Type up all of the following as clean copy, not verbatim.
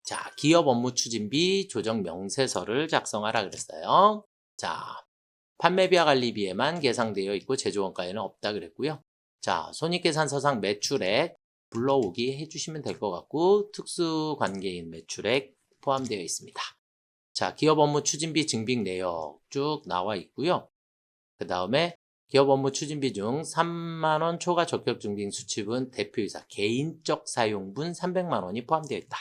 자, 기업 업무 추진비 조정 명세서를 작성하라 그랬어요. 자, 판매비와 관리비에만 계상되어 있고 제조원가에는 없다 그랬고요. 자, 손익계산서상 매출액 불러오기 해주시면 될 것 같고 특수관계인 매출액 포함되어 있습니다. 자, 기업 업무 추진비 증빙 내역 쭉 나와 있고요. 그 다음에 기업 업무 추진비 중 3만 원 초과 적격 증빙 수취분 대표이사 개인적 사용분 300만 원이 포함되어 있다.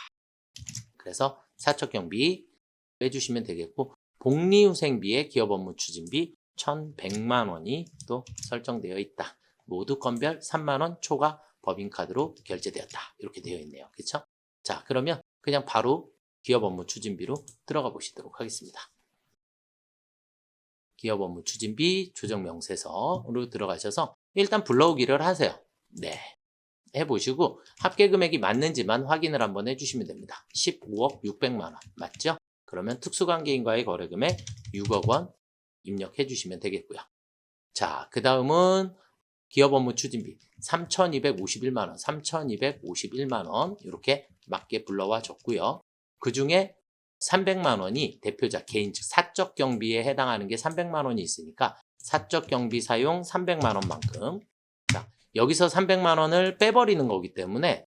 그래서 사적경비 빼주시면 되겠고 복리후생비에 기업 업무 추진비 1,100만 원이 또 설정되어 있다. 모두 건별 3만 원 초과 법인카드로 결제되었다. 이렇게 되어 있네요. 그렇죠? 자, 그러면 그냥 바로 기업 업무 추진비로 들어가 보시도록 하겠습니다. 기업 업무 추진비 조정 명세서로 들어가셔서 일단 불러오기를 하세요. 네. 해보시고 합계 금액이 맞는지만 확인을 한번 해주시면 됩니다. 15억 600만 원 맞죠? 그러면 특수관계인과의 거래금액 6억 원 입력해 주시면 되겠고요. 자, 그 다음은 기업 업무 추진비 3,251만 원, 3,251만 원 이렇게 맞게 불러와 줬고요. 그 중에 300만 원이 대표자 개인 즉 사적 경비에 해당하는 게 300만 원이 있으니까 사적 경비 사용 300만 원만큼 여기서 300만 원을 빼버리는 거기 때문에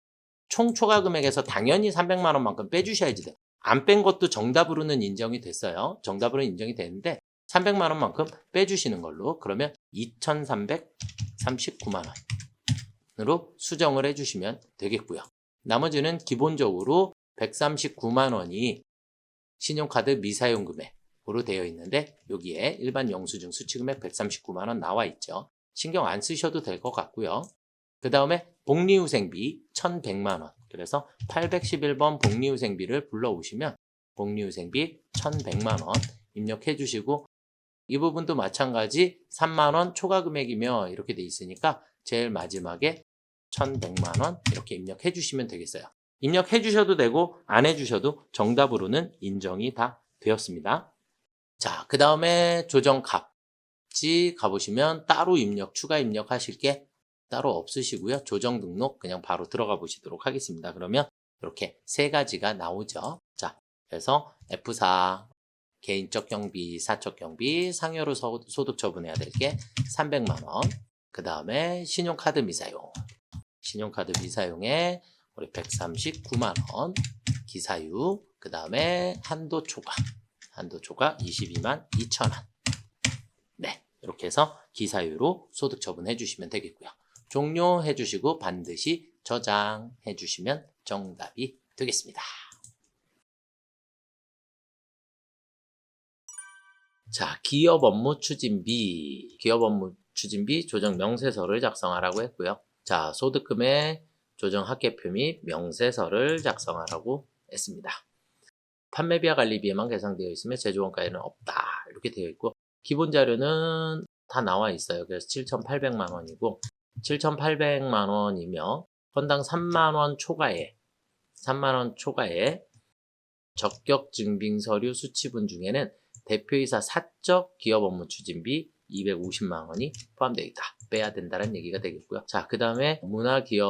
총 초과 금액에서 당연히 300만 원만큼 빼주셔야지 돼요. 안 뺀 것도 정답으로는 인정이 됐어요. 정답으로 인정이 되는데 300만 원만큼 빼주시는 걸로 그러면 2,339만 원으로 수정을 해주시면 되겠고요. 나머지는 기본적으로 139만 원이 신용카드 미사용 금액으로 되어 있는데 여기에 일반 영수증 수취금액 139만 원 나와 있죠. 신경 안 쓰셔도 될 것 같고요. 그 다음에 복리후생비 1,100만 원. 그래서 811번 복리후생비를 불러오시면 복리후생비 1,100만 원 입력해 주시고 이 부분도 마찬가지 3만 원 초과 금액이며 이렇게 돼 있으니까 제일 마지막에 1,100만 원 이렇게 입력해 주시면 되겠어요. 입력해 주셔도 되고 안 해주셔도 정답으로는 인정이 다 되었습니다. 자, 그 다음에 조정값 가보시면 따로 입력, 추가 입력하실 게 따로 없으시고요. 조정 등록 그냥 바로 들어가 보시도록 하겠습니다. 그러면 이렇게 세 가지가 나오죠. 자, 그래서 F4 개인적 경비, 사적 경비, 상여로 소득 처분해야 될 게 300만 원. 그 다음에 신용카드 미사용. 신용카드 미사용에 우리 139만 원. 기사유. 그 다음에 한도 초과. 한도 초과 22만 2천 원. 네, 이렇게 해서 기사유로 소득 처분해 주시면 되겠고요. 종료해 주시고 반드시 저장해 주시면 정답이 되겠습니다. 자, 기업 업무 추진비 조정 명세서를 작성하라고 했고요. 자, 소득금의 조정 합계표 및 명세서를 작성하라고 했습니다. 판매비와 관리비에만 계상되어 있으며 제조원가에는 없다. 이렇게 되어 있고 기본 자료는 다 나와 있어요. 그래서 7,800만 원이고 7,800만 원이며 건당 3만 원 초과에 적격 증빙 서류 수취분 중에는 대표이사 사적 기업 업무 추진비 250만 원이 포함되어 있다. 빼야 된다는 얘기가 되겠고요. 자, 그 다음에 문화기업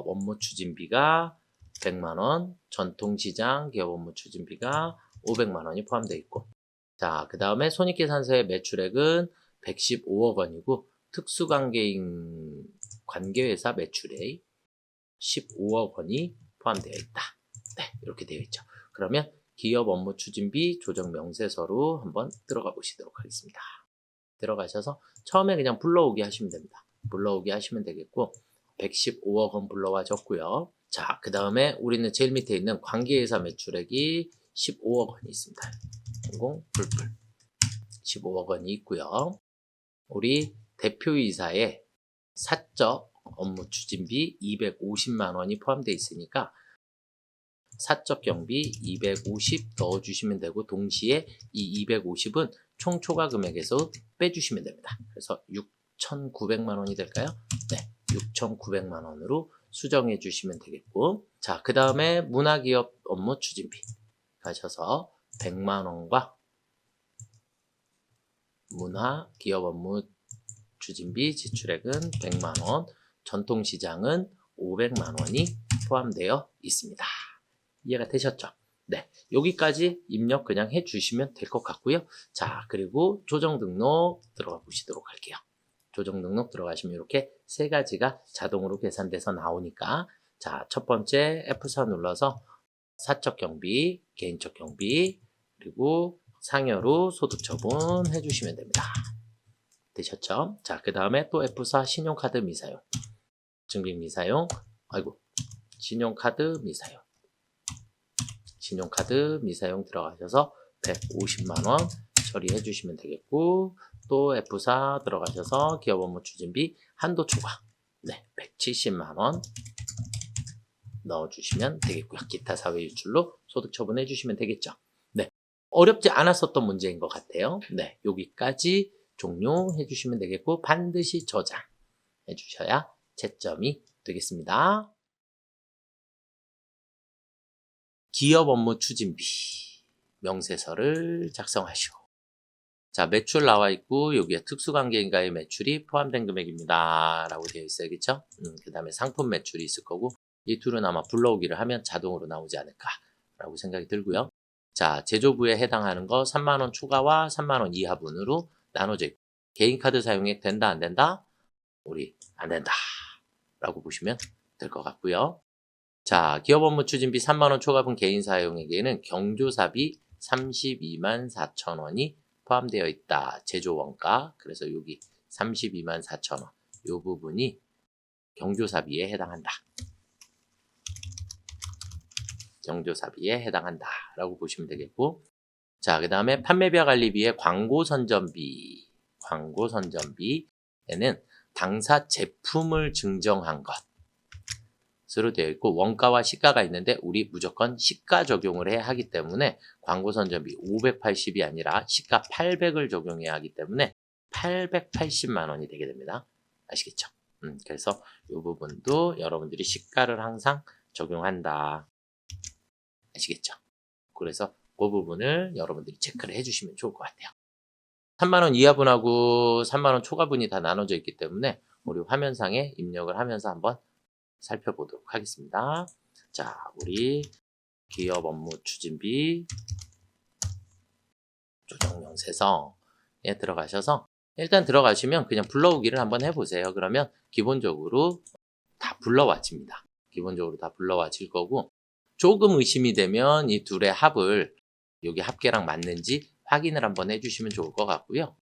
업무 추진비가 100만 원, 전통시장 기업 업무 추진비가 500만 원이 포함되어 있고 자, 그 다음에 손익계산서의 매출액은 115억 원이고 특수관계인 관계회사 매출액 15억 원이 포함되어 있다. 네, 이렇게 되어 있죠. 그러면 기업 업무 추진비 조정 명세서로 한번 들어가 보시도록 하겠습니다. 들어가셔서 처음에 그냥 불러오기 하시면 됩니다. 불러오기 하시면 되겠고 115억 원 불러와 줬고요. 자, 그 다음에 우리는 제일 밑에 있는 관계회사 매출액이 15억 원이 있습니다. 공공 불불 15억 원이 있고요. 우리 대표이사의 사적 업무 추진비 250만 원이 포함되어 있으니까 사적 경비 250 넣어주시면 되고 동시에 이 250은 총 초과 금액에서 빼주시면 됩니다. 그래서 6,900만 원이 될까요? 네, 6,900만 원으로 수정해 주시면 되겠고 자, 그 다음에 문화기업 업무 추진비 가셔서 100만 원과 문화기업 업무 추진비 지출액은 100만 원, 전통시장은 500만 원이 포함되어 있습니다. 이해가 되셨죠? 네, 여기까지 입력 그냥 해주시면 될 것 같고요. 자, 그리고 조정 등록 들어가 보시도록 할게요. 조정 등록 들어가시면 이렇게 세 가지가 자동으로 계산돼서 나오니까, 자, 첫 번째 F4 눌러서 사적 경비, 개인적 경비, 그리고 상여로 소득 처분 해주시면 됩니다. 되셨죠? 자, 그 다음에 또 F4 신용카드 미사용, 증빙 미사용, 신용카드 미사용, 신용카드 미사용 들어가셔서 150만원 처리해 주시면 되겠고, 또 F4 들어가셔서 기업 업무 추진비 한도 초과, 네, 170만원 넣어주시면 되겠고요. 기타 사회 유출로 소득 처분해 주시면 되겠죠. 네, 어렵지 않았었던 문제인 것 같아요. 네, 여기까지 종료해 주시면 되겠고, 반드시 저장해 주셔야 채점이 되겠습니다. 기업 업무 추진비 명세서를 작성하시오. 자, 매출 나와 있고 여기에 특수관계인과의 매출이 포함된 금액입니다 라고 되어 있어요. 그쵸? 그 다음에 상품 매출이 있을 거고, 이 둘은 아마 불러오기를 하면 자동으로 나오지 않을까 라고 생각이 들고요. 자, 제조부에 해당하는 거 3만원 초과와 3만원 이하분으로 나눠져 있고, 개인카드 사용액 된다 안 된다? 우리 안 된다 라고 보시면 될 것 같고요. 자, 기업 업무 추진비 3만원 초과분 개인 사용액에는 경조사비 32만 4천원이 포함되어 있다. 제조 원가. 그래서 여기 32만 4천원. 이 부분이 경조사비에 해당한다. 경조사비에 해당한다. 라고 보시면 되겠고. 자, 그 다음에 판매비와 관리비의 광고 선전비. 광고 선전비에는 당사 제품을 증정한 것. 으로 되어 있고, 원가와 시가가 있는데 우리 무조건 시가 적용을 해야 하기 때문에 광고 선전비 580이 아니라 시가 800을 적용해야 하기 때문에 880만 원이 되게 됩니다. 아시겠죠? 그래서 이 부분도 여러분들이 시가를 항상 적용한다. 아시겠죠? 그래서 그 부분을 여러분들이 체크를 해주시면 좋을 것 같아요. 3만 원 이하분하고 3만 원 초과분이 다 나눠져 있기 때문에 우리 화면상에 입력을 하면서 한번 살펴보도록 하겠습니다. 자, 우리 기업 업무 추진비 조정 명세서에 들어가셔서 일단 들어가시면 그냥 불러오기를 한번 해보세요. 그러면 기본적으로 다 불러와집니다. 기본적으로 다 불러와질 거고, 조금 의심이 되면 이 둘의 합을 여기 합계랑 맞는지 확인을 한번 해주시면 좋을 것 같고요.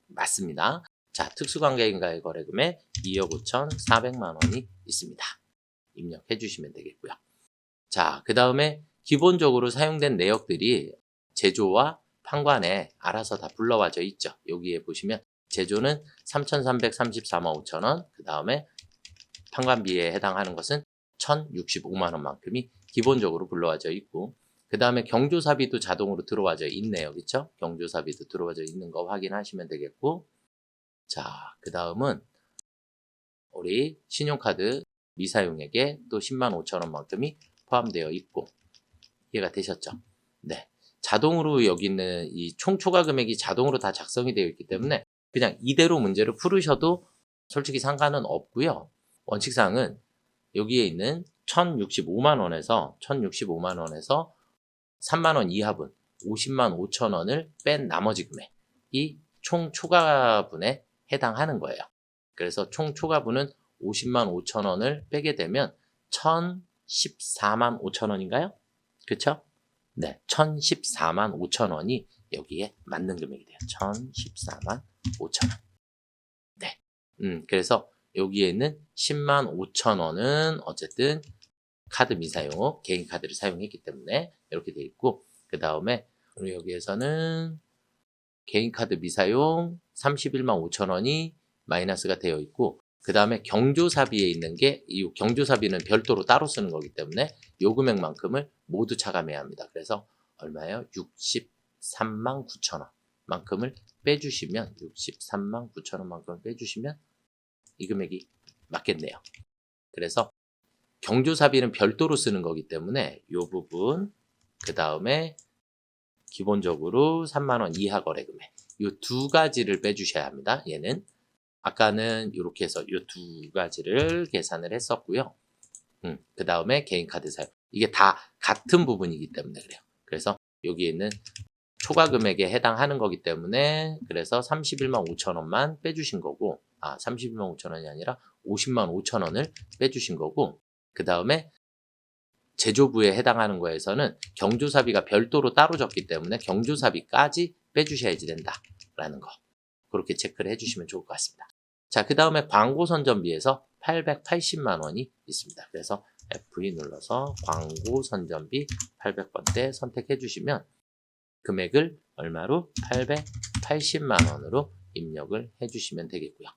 맞습니다. 자, 특수관계인과의 거래금액 2억 5,400만 원이 있습니다. 입력해 주시면 되겠고요. 자, 그 다음에 기본적으로 사용된 내역들이 제조와 판관에 알아서 다 불러와져 있죠. 여기에 보시면 제조는 3,334만 5천 원, 그 다음에 판관비에 해당하는 것은 1,065만 원만큼이 기본적으로 불러와져 있고, 그 다음에 경조사비도 자동으로 들어와져 있네요. 그렇죠? 경조사비도 들어와져 있는 거 확인하시면 되겠고, 자, 그 다음은 우리 신용카드 미사용액에 또 10만 5천 원만큼이 포함되어 있고, 이해가 되셨죠? 네. 자동으로 여기 있는 이 총 초과 금액이 자동으로 다 작성이 되어 있기 때문에 그냥 이대로 문제를 풀으셔도 솔직히 상관은 없고요. 원칙상은 여기에 있는 1,065만 원에서 3만 원 이하분 50만 5천 원을 뺀 나머지 금액이 총 초과분에 해당하는 거예요. 그래서 총 초과분은 50만 5천 원을 빼게 되면 1,014만 5천 원인가요? 그쵸? 네, 1,014만 5천 원이 여기에 맞는 금액이 돼요. 1,014만 5천 원. 네. 그래서 여기에 있는 10만 5천 원은 어쨌든 카드 미사용, 개인 카드를 사용했기 때문에 이렇게 돼 있고, 그 다음에 우리 여기에서는 개인 카드 미사용 31만 5천 원이 마이너스가 되어 있고, 그 다음에 경조사비에 있는 게, 이 경조사비는 별도로 따로 쓰는 거기 때문에 요 금액만큼을 모두 차감해야 합니다. 그래서 얼마예요? 63만 9천 원 만큼을 빼주시면, 63만 9천 원만큼을 빼주시면 이 금액이 맞겠네요. 그래서 경조사비는 별도로 쓰는 거기 때문에 이 부분, 그 다음에 기본적으로 3만 원 이하 거래 금액, 이 두 가지를 빼주셔야 합니다. 얘는 아까는 이렇게 해서 이 두 가지를 계산을 했었고요. 그 다음에 개인 카드 사용, 이게 다 같은 부분이기 때문에 그래요. 그래서 여기에 있는 초과 금액에 해당하는 거기 때문에 그래서 31만 5천 원만 빼주신 거고 31만 5천 원이 아니라 50만 5천 원을 빼주신 거고 그 다음에 제조부에 해당하는 거에서는 경조사비가 별도로 따로 졌기 때문에 경조사비까지 빼주셔야지 된다라는 거 그렇게 체크를 해주시면 좋을 것 같습니다. 자, 그 다음에 광고 선전비에서 880만 원이 있습니다. 그래서 F2 눌러서 광고 선전비 800번대 선택해 주시면 금액을 얼마로? 880만 원으로 입력을 해 주시면 되겠고요.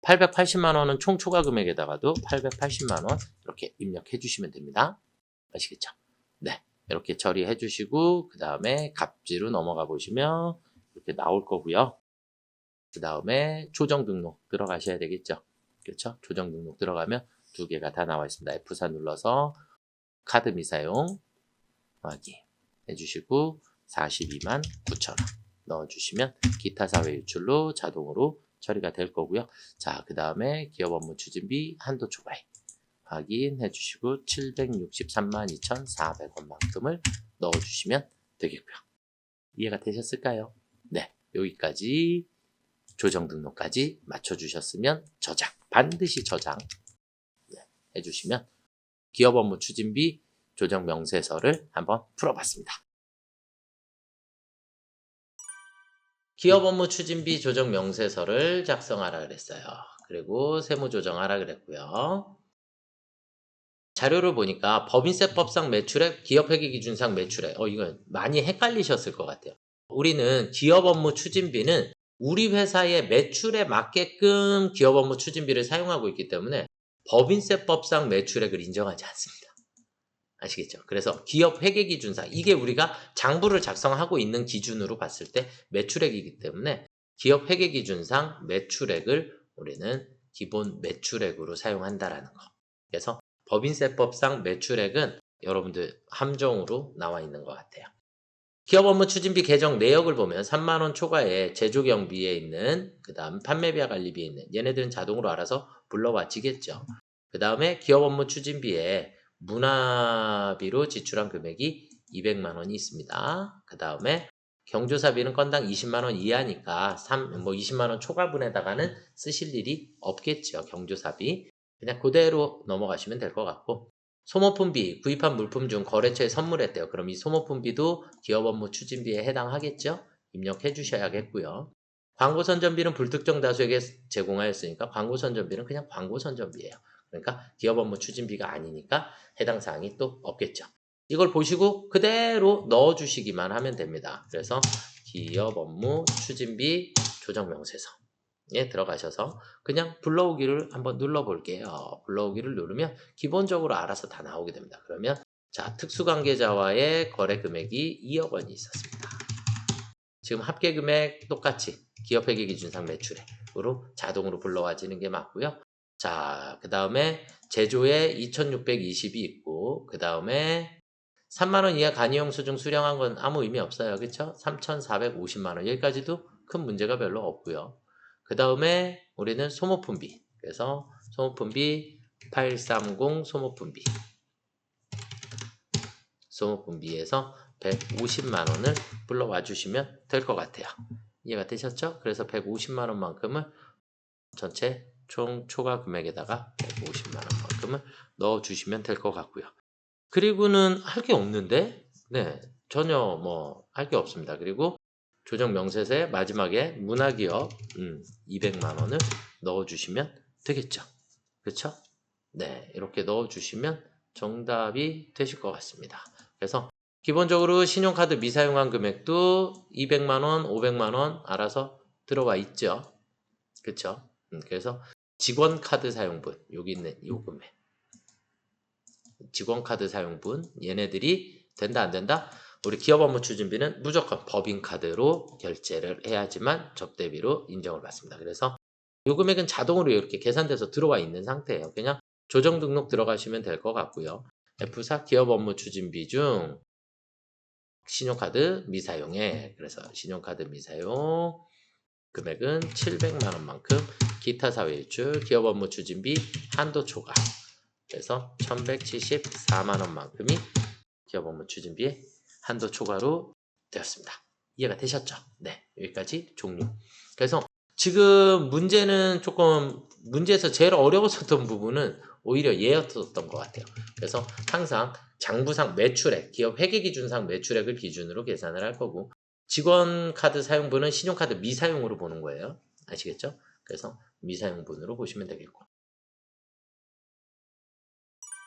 880만 원은 총 초과 금액에다가도 880만 원 이렇게 입력해 주시면 됩니다. 아시겠죠? 네. 이렇게 처리해 주시고 그 다음에 갑지로 넘어가 보시면 이렇게 나올 거고요. 그 다음에 조정 등록 들어가셔야 되겠죠? 그렇죠? 조정 등록 들어가면 두 개가 다 나와 있습니다. F4 눌러서 카드 미사용 확인해 주시고 42만 9천 원 넣어주시면 기타 사회 유출로 자동으로 처리가 될 거고요. 자, 그 다음에 기업 업무 추진비 한도 초과액 확인해 주시고 763만 2,400원만큼을 넣어주시면 되겠고요. 이해가 되셨을까요? 네, 여기까지 조정 등록까지 맞춰주셨으면 저장, 반드시 저장 해주시면 기업 업무 추진비 조정 명세서를 한번 풀어봤습니다. 기업 업무 추진비 조정 명세서를 작성하라 그랬어요. 그리고 세무 조정하라 그랬고요. 자료를 보니까 법인세법상 매출액, 기업회계기준상 매출액 이거 많이 헷갈리셨을 것 같아요. 우리는 기업 업무 추진비는 우리 회사의 매출에 맞게끔 기업 업무 추진비를 사용하고 있기 때문에 법인세법상 매출액을 인정하지 않습니다. 아시겠죠? 그래서 기업 회계기준상 이게 우리가 장부를 작성하고 있는 기준으로 봤을 때 매출액이기 때문에 기업 회계기준상 매출액을 우리는 기본 매출액으로 사용한다라는 거. 그래서 법인세법상 매출액은 여러분들 함정으로 나와 있는 것 같아요. 기업 업무 추진비 계정 내역을 보면 3만원 초과에 제조경비에 있는 그 다음 판매비와 관리비에 있는 얘네들은 자동으로 알아서 불러와지겠죠. 그 다음에 기업 업무 추진비에 문화비로 지출한 금액이 200만원이 있습니다. 그 다음에 경조사비는 건당 20만원 이하니까 20만원 초과분에다가는 쓰실 일이 없겠죠. 경조사비. 그냥 그대로 넘어가시면 될 것 같고 소모품비, 구입한 물품 중 거래처에 선물했대요. 그럼 이 소모품비도 기업 업무 추진비에 해당하겠죠? 입력해 주셔야겠고요. 광고 선전비는 불특정 다수에게 제공하였으니까 광고 선전비는 그냥 광고 선전비예요. 그러니까 기업 업무 추진비가 아니니까 해당 사항이 또 없겠죠. 이걸 보시고 그대로 넣어 주시기만 하면 됩니다. 그래서 기업 업무 추진비 조정 명세서 들어가셔서 그냥 불러오기를 한번 눌러볼게요. 불러오기를 누르면 기본적으로 알아서 다 나오게 됩니다. 그러면 자, 특수관계자와의 거래 금액이 2억 원이 있었습니다. 지금 합계 금액 똑같이 기업회계기준상 매출액으로 자동으로 불러와지는 게 맞고요. 자, 그 다음에 제조에 2,620이 있고 그 다음에 3만원 이하 간이용수증 수령한 건 아무 의미 없어요. 그렇죠? 3,450만원 여기까지도 큰 문제가 별로 없고요. 그 다음에 우리는 소모품비. 그래서 소모품비 830 소모품비. 소모품비에서 150만원을 불러와 주시면 될 것 같아요. 이해가 되셨죠? 그래서 150만원만큼을 전체 총 초과 금액에다가 150만원만큼을 넣어 주시면 될 것 같고요. 그리고는 할 게 없는데, 네, 전혀 할 게 없습니다. 그리고 조정 명세서의 마지막에 문화기업 200만원을 넣어주시면 되겠죠. 그렇죠? 네, 이렇게 넣어주시면 정답이 되실 것 같습니다. 그래서 기본적으로 신용카드 미사용한 금액도 200만원, 500만원 알아서 들어와 있죠. 그렇죠? 그래서 직원카드 사용분, 여기 있는 요 금액. 직원카드 사용분, 얘네들이 된다, 안 된다? 우리 기업 업무 추진비는 무조건 법인카드로 결제를 해야지만 접대비로 인정을 받습니다. 그래서 이 금액은 자동으로 이렇게 계산돼서 들어와 있는 상태예요. 그냥 조정 등록 들어가시면 될 것 같고요. F4 기업 업무 추진비 중 신용카드 미사용에 그래서 신용카드 미사용 금액은 700만 원만큼 기타 사회 일출 기업 업무 추진비 한도 초과 그래서 1174만 원만큼이 기업 업무 추진비에 한도 초과로 되었습니다. 이해가 되셨죠? 네, 여기까지 종료. 그래서 지금 문제는 조금 문제에서 제일 어려웠었던 부분은 오히려 얘였던 것 같아요. 그래서 항상 장부상 매출액, 기업 회계기준상 매출액을 기준으로 계산을 할 거고 직원 카드 사용분은 신용카드 미사용으로 보는 거예요. 아시겠죠? 그래서 미사용분으로 보시면 되겠고.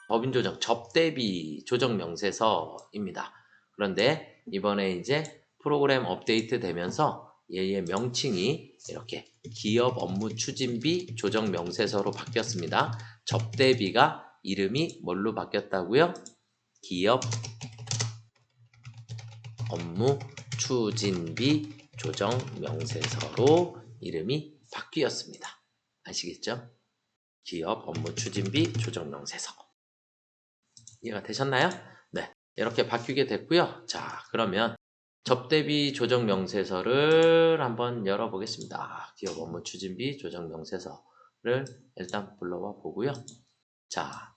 법인조정 접대비 조정 명세서입니다. 그런데 이번에 이제 프로그램 업데이트 되면서 얘의 명칭이 이렇게 기업 업무 추진비 조정 명세서로 바뀌었습니다. 접대비가 이름이 뭘로 바뀌었다고요? 기업 업무 추진비 조정 명세서로 이름이 바뀌었습니다. 아시겠죠? 기업 업무 추진비 조정 명세서. 이해가 되셨나요? 네, 이렇게 바뀌게 됐고요. 자, 그러면 접대비 조정 명세서를 한번 열어보겠습니다. 기업 업무 추진비 조정 명세서를 일단 불러와 보고요. 자,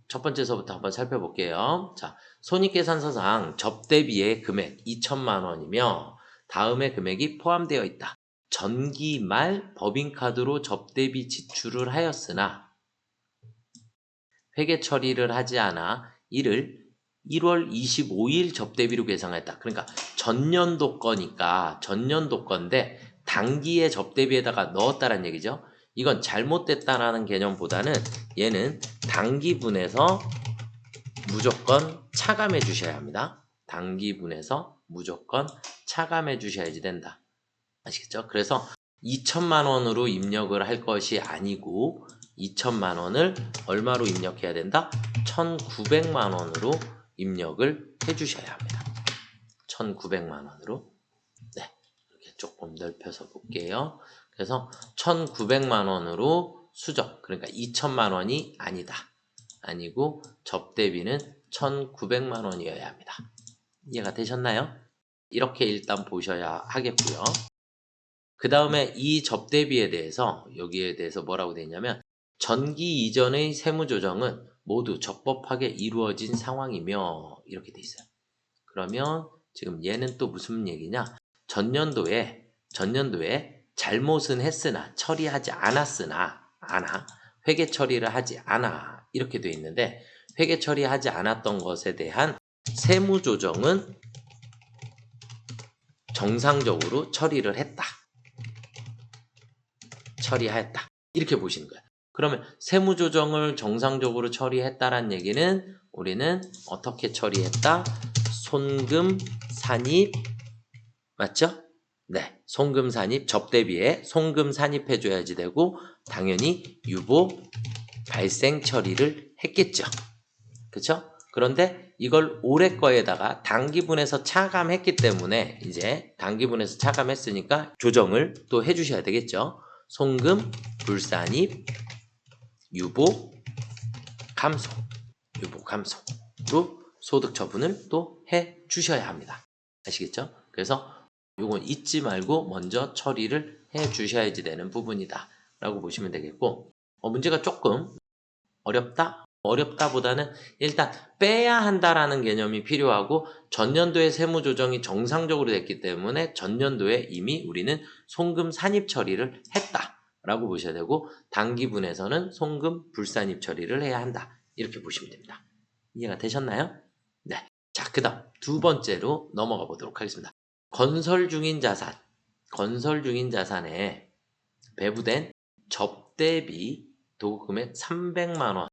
첫 번째서부터 한번 살펴볼게요. 자, 손익계산서상 접대비의 금액 2천만 원이며 다음의 금액이 포함되어 있다. 전기 말 법인카드로 접대비 지출을 하였으나 회계 처리를 하지 않아 이를 1월 25일 접대비로 계상했다. 그러니까 전년도 거니까 전년도 건데 당기의 접대비에다가 넣었다는 얘기죠. 이건 잘못됐다라는 개념보다는 얘는 당기분에서 무조건 차감해 주셔야 합니다. 당기분에서 무조건 차감해 주셔야지 된다. 아시겠죠? 그래서 2천만 원으로 입력을 할 것이 아니고 2천만 원을 얼마로 입력해야 된다? 1,900만 원으로 입력을 해 주셔야 합니다. 1,900만 원으로. 네, 이렇게 조금 넓혀서 볼게요. 그래서 1,900만 원으로 수정, 그러니까 2천만 원이 아니다. 아니고 접대비는 1,900만 원이어야 합니다. 이해가 되셨나요? 이렇게 일단 보셔야 하겠고요. 그 다음에 이 접대비에 대해서 여기에 대해서 뭐라고 되어 있냐면 전기 이전의 세무조정은 모두 적법하게 이루어진 상황이며 이렇게 돼 있어요. 그러면 지금 얘는 또 무슨 얘기냐? 전년도에 잘못은 했으나 처리하지 않았으나 회계 처리를 하지 않아 이렇게 돼 있는데 회계 처리하지 않았던 것에 대한 세무조정은 정상적으로 처리를 했다. 처리하였다. 이렇게 보시는 거예요. 그러면 세무조정을 정상적으로 처리했다란 얘기는 우리는 어떻게 처리했다? 손금 산입 맞죠? 네, 손금 산입 접대비에 손금 산입해 줘야지 되고 당연히 유보 발생 처리를 했겠죠. 그렇죠? 그런데 이걸 올해 거에다가 당기분에서 차감했기 때문에 이제 당기분에서 차감했으니까 조정을 또 해주셔야 되겠죠. 송금, 불산입, 유보, 감소로 소득 처분을 또 해 주셔야 합니다. 아시겠죠? 그래서 이건 잊지 말고 먼저 처리를 해 주셔야지 되는 부분이다 라고 보시면 되겠고 문제가 조금 어렵다? 어렵다보다는 일단 빼야 한다라는 개념이 필요하고 전년도에 세무조정이 정상적으로 됐기 때문에 전년도에 이미 우리는 송금 산입 처리를 했다라고 보셔야 되고 당기분에서는 송금 불산입 처리를 해야 한다. 이렇게 보시면 됩니다. 이해가 되셨나요? 네. 자, 그 다음 두 번째로 넘어가 보도록 하겠습니다. 건설 중인 자산에 배부된 접대비 도급금액 300만 원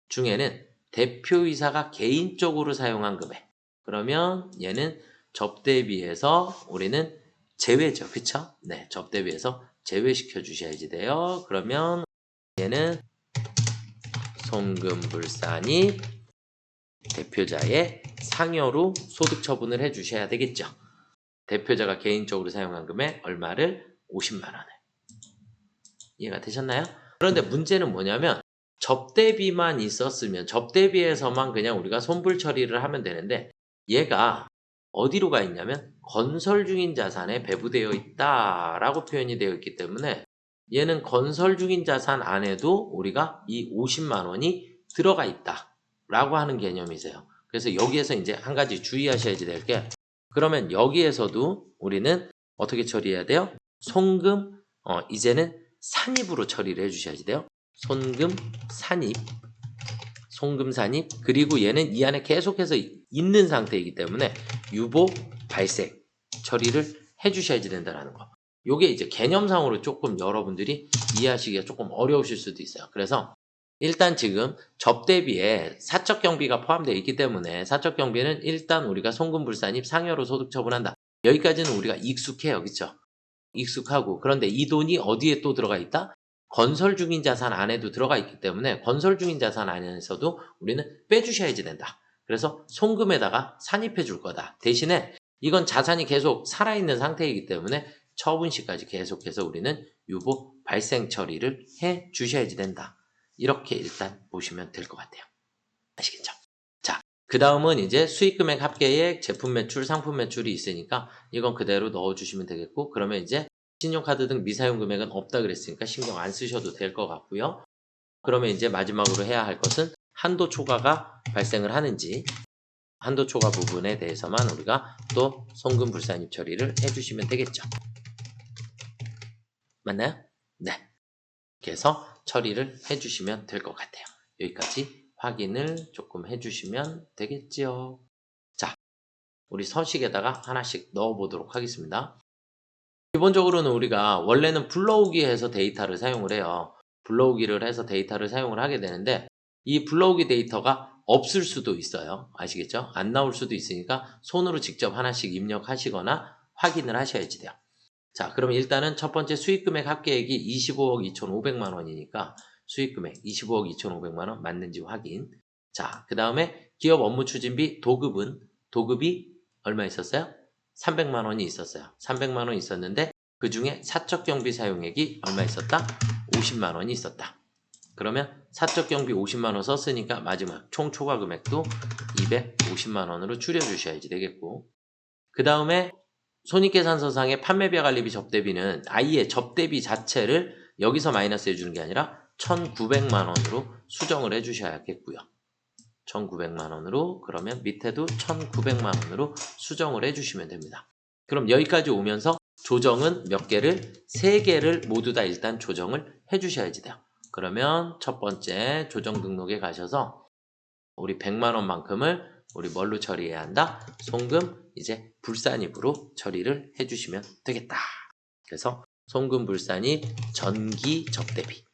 중에는 대표이사가 개인적으로 사용한 금액 그러면 얘는 접대비에서 우리는 제외죠. 그쵸? 네, 접대비에서 제외시켜 주셔야지 돼요. 그러면 얘는 송금불산이 대표자의 상여로 소득 처분을 해 주셔야 되겠죠. 대표자가 개인적으로 사용한 금액 얼마를? 50만 원을. 이해가 되셨나요? 그런데 문제는 뭐냐면 접대비만 있었으면 접대비에서만 그냥 우리가 손불 처리를 하면 되는데 얘가 어디로 가 있냐면 건설 중인 자산에 배부되어 있다라고 표현이 되어 있기 때문에 얘는 건설 중인 자산 안에도 우리가 이 50만 원이 들어가 있다 라고 하는 개념이세요. 그래서 여기에서 이제 한 가지 주의하셔야지 될 게, 그러면 여기에서도 우리는 어떻게 처리해야 돼요? 손금, 이제는 산입으로 처리를 해주셔야지 돼요. 손금, 산입, 손금, 산입, 그리고 얘는 이 안에 계속해서 있는 상태이기 때문에 유보, 발생 처리를 해주셔야지 된다는 거. 요게 이제 개념상으로 조금 여러분들이 이해하시기가 조금 어려우실 수도 있어요. 그래서 일단 지금 접대비에 사적경비가 포함되어 있기 때문에 사적경비는 일단 우리가 손금불산입 상여로 소득 처분한다. 여기까지는 우리가 익숙해요. 그렇죠? 익숙하고, 그런데 이 돈이 어디에 또 들어가 있다? 건설 중인 자산 안에도 들어가 있기 때문에 건설 중인 자산 안에서도 우리는 빼주셔야지 된다. 그래서 손금에다가 산입해 줄 거다. 대신에 이건 자산이 계속 살아있는 상태이기 때문에 처분 시까지 계속해서 우리는 유보 발생 처리를 해 주셔야지 된다. 이렇게 일단 보시면 될 것 같아요. 아시겠죠? 자, 그 다음은 이제 수익금액 합계액, 제품 매출, 상품 매출이 있으니까 이건 그대로 넣어주시면 되겠고, 그러면 이제 신용카드 등 미사용 금액은 없다 그랬으니까 신경 안 쓰셔도 될 것 같고요. 그러면 이제 마지막으로 해야 할 것은 한도 초과가 발생을 하는지, 한도 초과 부분에 대해서만 우리가 또 손금불산입 처리를 해주시면 되겠죠. 맞나요? 네. 이렇게 해서 처리를 해주시면 될 것 같아요. 여기까지 확인을 조금 해주시면 되겠지요. 자, 우리 서식에다가 하나씩 넣어보도록 하겠습니다. 기본적으로는 우리가 원래는 불러오기 해서 데이터를 사용을 해요. 불러오기를 해서 데이터를 사용을 하게 되는데, 이 불러오기 데이터가 없을 수도 있어요. 아시겠죠? 안 나올 수도 있으니까 손으로 직접 하나씩 입력하시거나 확인을 하셔야지 돼요. 자, 그럼 일단은 첫 번째 수익금액 합계액이 25억 2,500만 원이니까 수익금액 25억 2,500만 원 맞는지 확인. 자, 그 다음에 기업 업무 추진비 도급이 얼마 있었어요? 300만 원이 있었어요. 300만 원 있었는데 그 중에 사적 경비 사용액이 얼마 있었다? 50만 원이 있었다. 그러면 사적 경비 50만 원 썼으니까 마지막 총 초과 금액도 250만 원으로 줄여주셔야지 되겠고, 그 다음에 손익계산서상의 판매비와 관리비 접대비는 아예 접대비 자체를 여기서 마이너스 해주는 게 아니라 1,900만 원으로 수정을 해주셔야겠고요. 1,900만 원으로, 그러면 밑에도 1,900만 원으로 수정을 해주시면 됩니다. 그럼 여기까지 오면서 조정은 몇 개를? 3개를 모두 다 일단 조정을 해주셔야지 돼요. 그러면 첫 번째 조정 등록에 가셔서 우리 100만 원만큼을 우리 뭘로 처리해야 한다? 손금 이제 불산입으로 처리를 해주시면 되겠다. 그래서 손금 불산입 전기 접대비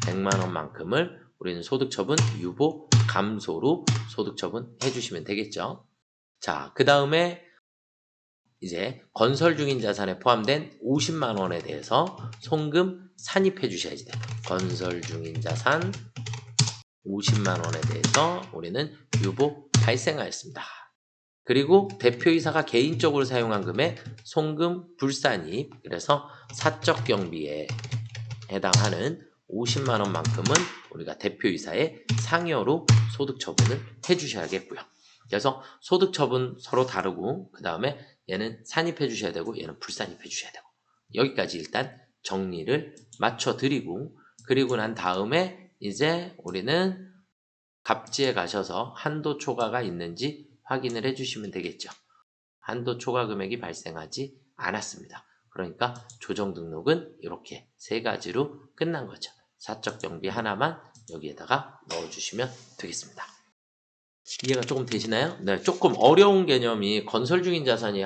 100만 원만큼을 우리는 소득처분 유보 감소로 소득처분 해주시면 되겠죠. 자, 그 다음에 이제 건설 중인 자산에 포함된 50만 원에 대해서 손금 산입해 주셔야지 돼요. 건설 중인 자산 50만 원에 대해서 우리는 유보 발생하였습니다. 그리고 대표이사가 개인적으로 사용한 금액 손금 불산입, 그래서 사적 경비에 해당하는 50만 원만큼은 우리가 대표이사의 상여로 소득 처분을 해주셔야겠고요. 그래서 소득 처분 서로 다르고, 그 다음에 얘는 산입해 주셔야 되고 얘는 불산입해 주셔야 되고, 여기까지 일단 정리를 맞춰 드리고, 그리고 난 다음에 이제 우리는 갑지에 가셔서 한도 초과가 있는지 확인을 해주시면 되겠죠. 한도 초과 금액이 발생하지 않았습니다. 그러니까 조정 등록은 이렇게 3가지로 끝난 거죠. 사적 경비 하나만 여기에다가 넣어주시면 되겠습니다. 이해가 조금 되시나요? 네, 조금 어려운 개념이 건설 중인 자산이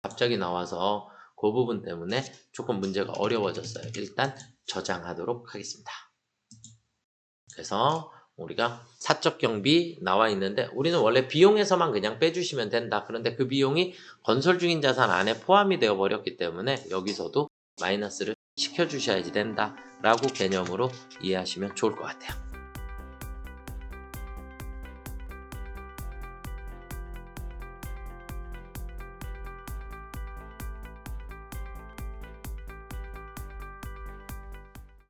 갑자기 나와서 그 부분 때문에 조금 문제가 어려워졌어요. 일단 저장하도록 하겠습니다. 그래서 우리가 사적 경비 나와 있는데 우리는 원래 비용에서만 그냥 빼주시면 된다. 그런데 그 비용이 건설 중인 자산 안에 포함이 되어 버렸기 때문에 여기서도 마이너스를 시켜주셔야지 된다 라고 개념으로 이해하시면 좋을 것 같아요.